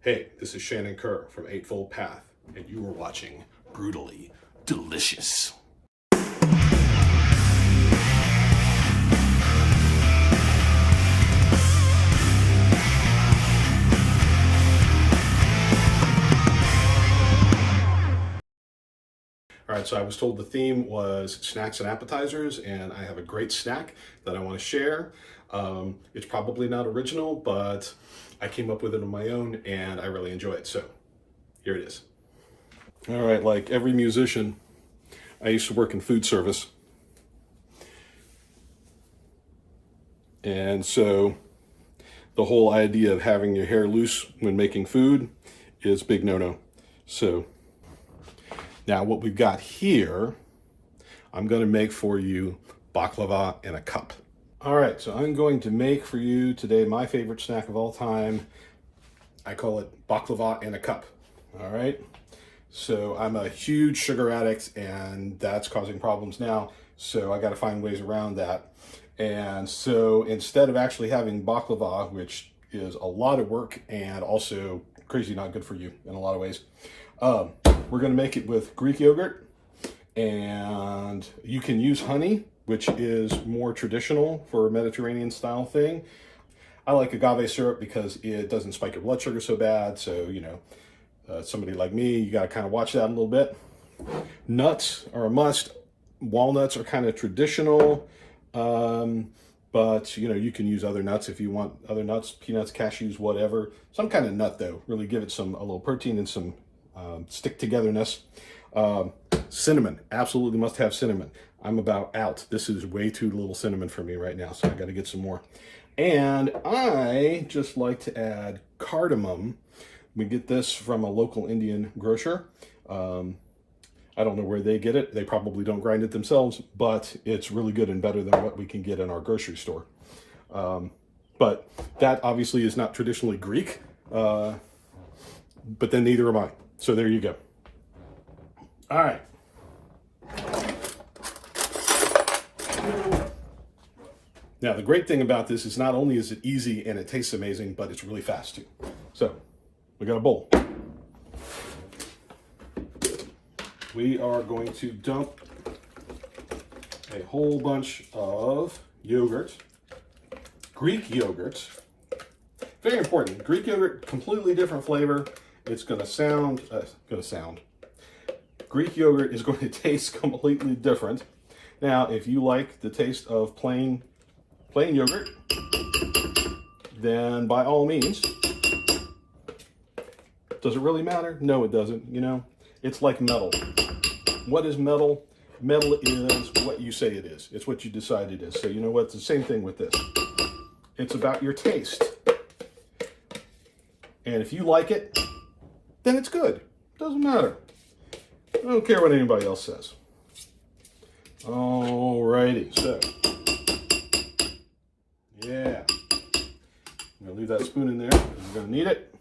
Hey, this is Shannon Kerr from Eightfold Path, and you are watching Brutally Delicious. All right, so I was told the theme was snacks and appetizers, and I have a great snack that I want to share. It's probably not original, but I came up with it on my own, and I really enjoy it. So here it is. All right, like every musician, I used to work in food service. And so the whole idea of having your hair loose when making food is a big no-no. So now what we've got here, I'm going to make for you baklava in a cup. All right, so I'm going to make for you today my favorite snack of all time. I call it baklava in a cup. All right, so I'm a huge sugar addict, and that's causing problems now. So I got to find ways around that. And so instead of actually having baklava, which is a lot of work and also crazy not good for you in a lot of ways, we're going to make it with Greek yogurt, and you can use honey, which is more traditional for a Mediterranean style thing. I like agave syrup because it doesn't spike your blood sugar so bad. So, you know, somebody like me, you got to kind of watch that a little bit. Nuts are a must. Walnuts are kind of traditional. But you know, you can use other nuts if you want other nuts, peanuts, cashews, whatever. Some kind of nut though, really give it a little protein and some stick togetherness. Cinnamon, absolutely must have cinnamon. I'm about out. This is way too little cinnamon for me right now, so I got to get some more. And I just like to add cardamom. We get this from a local Indian grocer. I don't know where they get it. They probably don't grind it themselves, but it's really good and better than what we can get in our grocery store. But that obviously is not traditionally Greek, but then neither am I. So there you go. All right. Now, the great thing about this is not only is it easy and it tastes amazing, but it's really fast too. So we got a bowl. We are going to dump a whole bunch of yogurt, Greek yogurt. Very important. Greek yogurt, completely different flavor. It's going to sound. Greek yogurt is going to taste completely different. Now, if you like the taste of plain yogurt, then by all means. Does it really matter? No, it doesn't. You know, it's like metal. What is metal? Metal is what you say it is. It's what you decide it is. So you know what? It's the same thing with this. It's about your taste. And if you like it, then it's good. Doesn't matter. I don't care what anybody else says. Alrighty, so. Yeah. I'm going to leave that spoon in there because we're going to need it.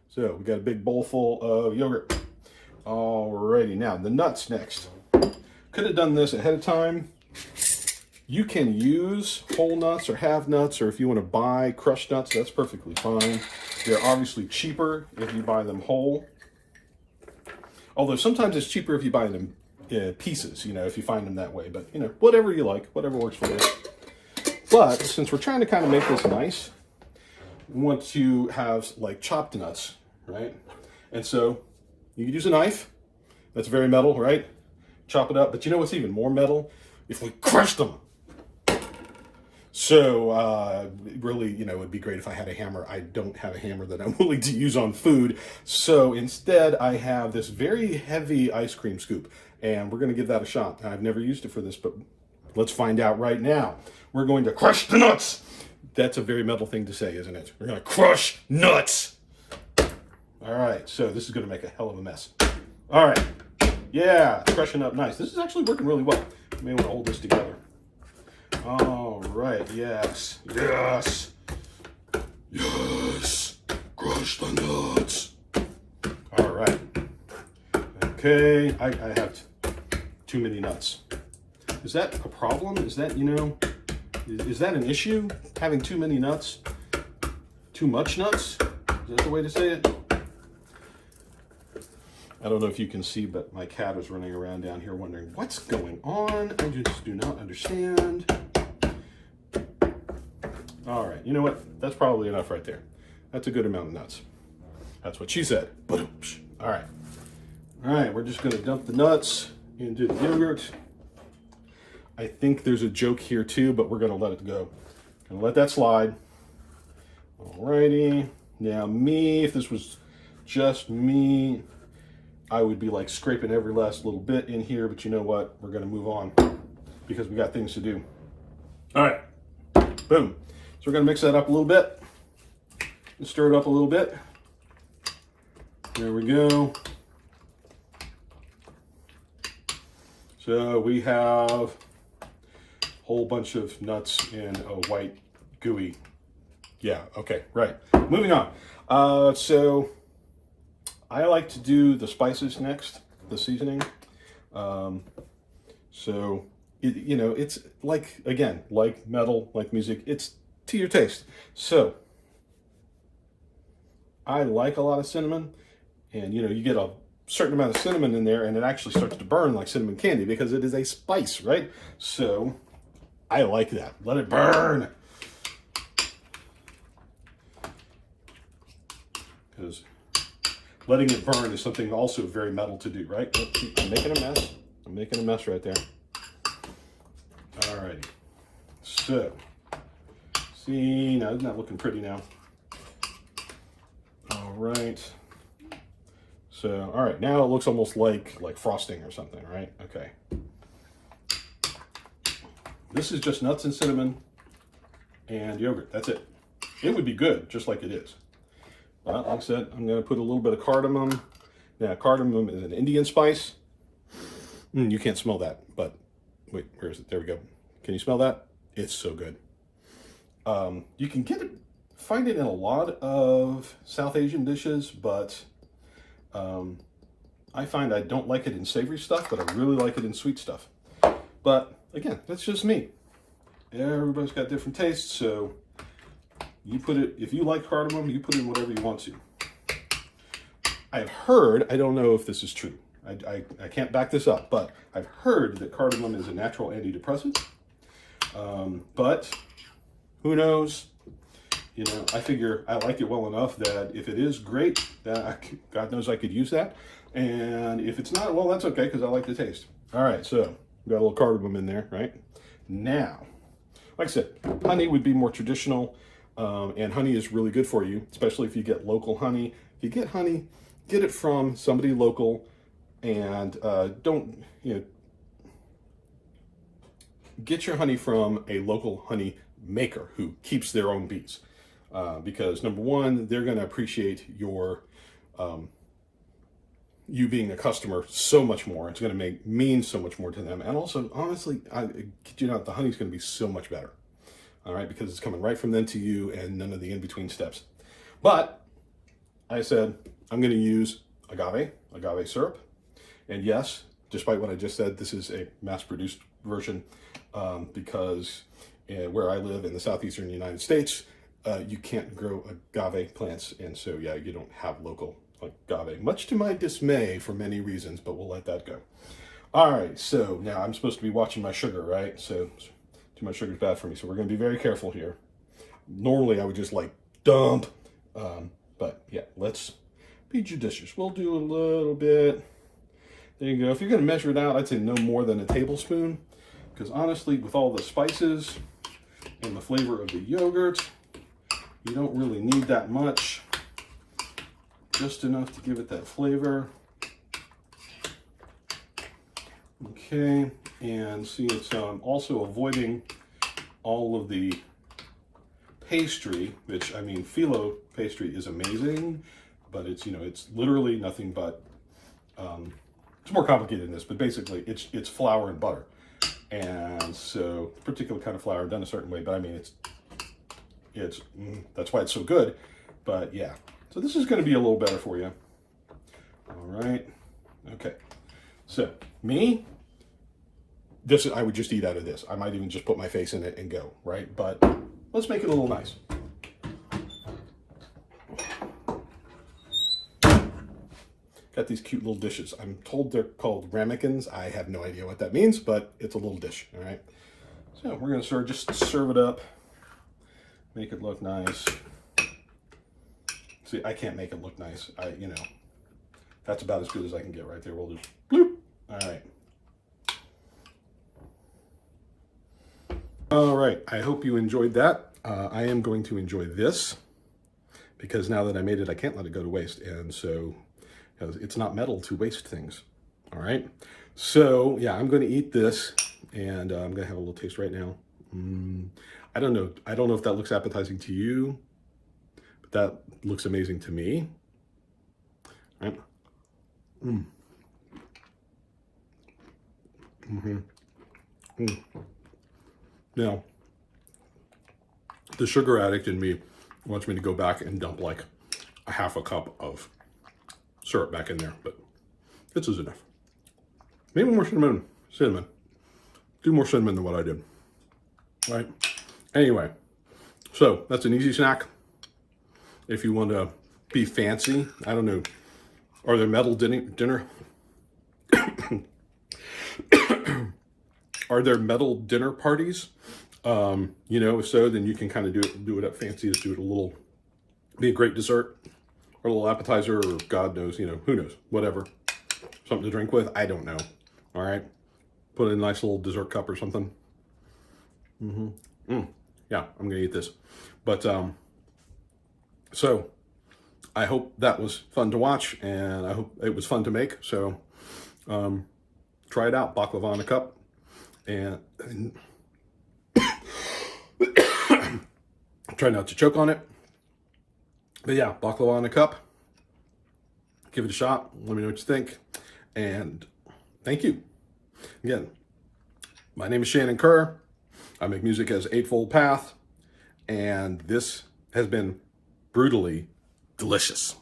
So we got a big bowl full of yogurt. Alrighty, now the nuts next. Could have done this ahead of time. You can use whole nuts or half nuts, or if you want to buy crushed nuts, that's perfectly fine. They're obviously cheaper if you buy them whole. Although sometimes it's cheaper if you buy them pieces, you know, if you find them that way. But, you know, whatever you like, whatever works for you. But since we're trying to kind of make this nice, we want to have like chopped nuts, right? And so you can use a knife. That's very metal, right? Chop it up. But you know what's even more metal? If we crushed them. So really, you know, it would be great if I had a hammer. I don't have a hammer that I'm willing to use on food. So instead, I have this very heavy ice cream scoop. And we're going to give that a shot. I've never used it for this, but let's find out right now. We're going to crush the nuts. That's a very metal thing to say, isn't it? We're going to crush nuts. All right, so this is going to make a hell of a mess. All right, yeah, it's crushing up nice. This is actually working really well. You may want to hold this together. All right, yes, yes, yes. Crush the nuts. All right. Okay, I have too many nuts. Is that a problem? Is that, you know, is that an issue? Having too many nuts? Too much nuts? Is that the way to say it? I don't know if you can see, but my cat is running around down here wondering what's going on. I just do not understand. All right, you know what? That's probably enough right there. That's a good amount of nuts. That's what she said. All right. All right, we're just gonna dump the nuts into the yogurt. I think there's a joke here too, but we're gonna let it go. Gonna let that slide. Alrighty. Now me, if this was just me, I would be like scraping every last little bit in here, but you know what? We're gonna move on because we got things to do. All right, boom. So we're gonna mix that up a little bit and stir it up a little bit. There we go. So we have a whole bunch of nuts in a white gooey. Yeah, okay, right. Moving on. So I like to do the spices next, the seasoning. So, it's like, again, like metal, like music, it's to your taste. So I like a lot of cinnamon, and you get a certain amount of cinnamon in there and it actually starts to burn like cinnamon candy because it is a spice, right? So I like that. Let it burn. Because letting it burn is something also very metal to do, right? I'm making a mess. I'm making a mess right there. Alrighty. So, see, now isn't that looking pretty now? All right. So, all right, now it looks almost like frosting or something, right? Okay. This is just nuts and cinnamon and yogurt. That's it. It would be good just like it is. But like I said, I'm going to put a little bit of cardamom. Now, cardamom is an Indian spice. You can't smell that, but wait, where is it? There we go. Can you smell that? It's so good. You can find it in a lot of South Asian dishes, but I find I don't like it in savory stuff, but I really like it in sweet stuff. But again, that's just me. Everybody's got different tastes, so you put it, if you like cardamom, you put in whatever you want to. I've heard, I don't know if this is true, I can't back this up, but I've heard that cardamom is a natural antidepressant. But who knows? I figure I like it well enough that if it is great, that God knows I could use that. And if it's not, well, that's okay because I like the taste. All right, so we got a little cardamom in there, right? Now, like I said, honey would be more traditional, and honey is really good for you, especially if you get local honey. If you get honey, get it from somebody local, and don't, get your honey from a local honey maker who keeps their own bees. Because number one, they're going to appreciate your you being a customer so much more. It's going to mean so much more to them. And also, honestly, I kid you not, the honey's going to be so much better. All right, because it's coming right from them to you and none of the in-between steps. But I said, I'm going to use agave syrup. And yes, despite what I just said, this is a mass-produced version because where I live in the southeastern United States, you can't grow agave plants. And so, yeah, you don't have local agave, much to my dismay for many reasons, but we'll let that go. All right, so now I'm supposed to be watching my sugar, right? So too much sugar is bad for me, so we're going to be very careful here. Normally, I would just dump, but yeah, let's be judicious. We'll do a little bit. There you go. If you're going to measure it out, I'd say no more than a tablespoon, because honestly, with all the spices and the flavor of the yogurt, you don't really need that much. Just enough to give it that flavor. Okay, and see, it's also avoiding all of the pastry, which, I mean, phyllo pastry is amazing, but it's, it's literally nothing but, it's more complicated than this, but basically it's flour and butter. And so, particular kind of flour done a certain way, but I mean, it's that's why it's so good. But yeah, so this is going to be a little better for you. All right, okay. So me, I would just eat out of this. I might even just put my face in it and go, right? But let's make it a little nice. got these cute little dishes. I'm told they're called ramekins. I have no idea what that means, but it's a little dish, all right? So we're gonna sort of just serve it up, make it look nice. See, I can't make it look nice. You know, that's about as good as I can get right there. We'll just bloop. All right. All right, I hope you enjoyed that. I am going to enjoy this because now that I made it, I can't let it go to waste. And so it's not metal to waste things. All right. So yeah, I'm going to eat this and I'm going to have a little taste right now. I don't know. I don't know if that looks appetizing to you, but that looks amazing to me. All right. Now, the sugar addict in me wants me to go back and dump like a half a cup of syrup back in there, but this is enough. Maybe more cinnamon. Do more cinnamon than what I did. All right. Anyway, so that's an easy snack. If you want to be fancy, I don't know. Are there metal dinner? Are there metal dinner parties? You know, if so, then you can kind of do it up fancy. Just do it a little, be a great dessert or a little appetizer, or God knows, you know, who knows, whatever. Something to drink with. I don't know. All right. Put in a nice little dessert cup or something. Yeah, I'm going to eat this. But, so I hope that was fun to watch, and I hope it was fun to make. So, try it out. Baklava in a cup. And try not to choke on it. But yeah, baklava in a cup. Give it a shot. Let me know what you think. And thank you. Again, my name is Shannon Kerr. I make music as Eightfold Path. And this has been brutally delicious.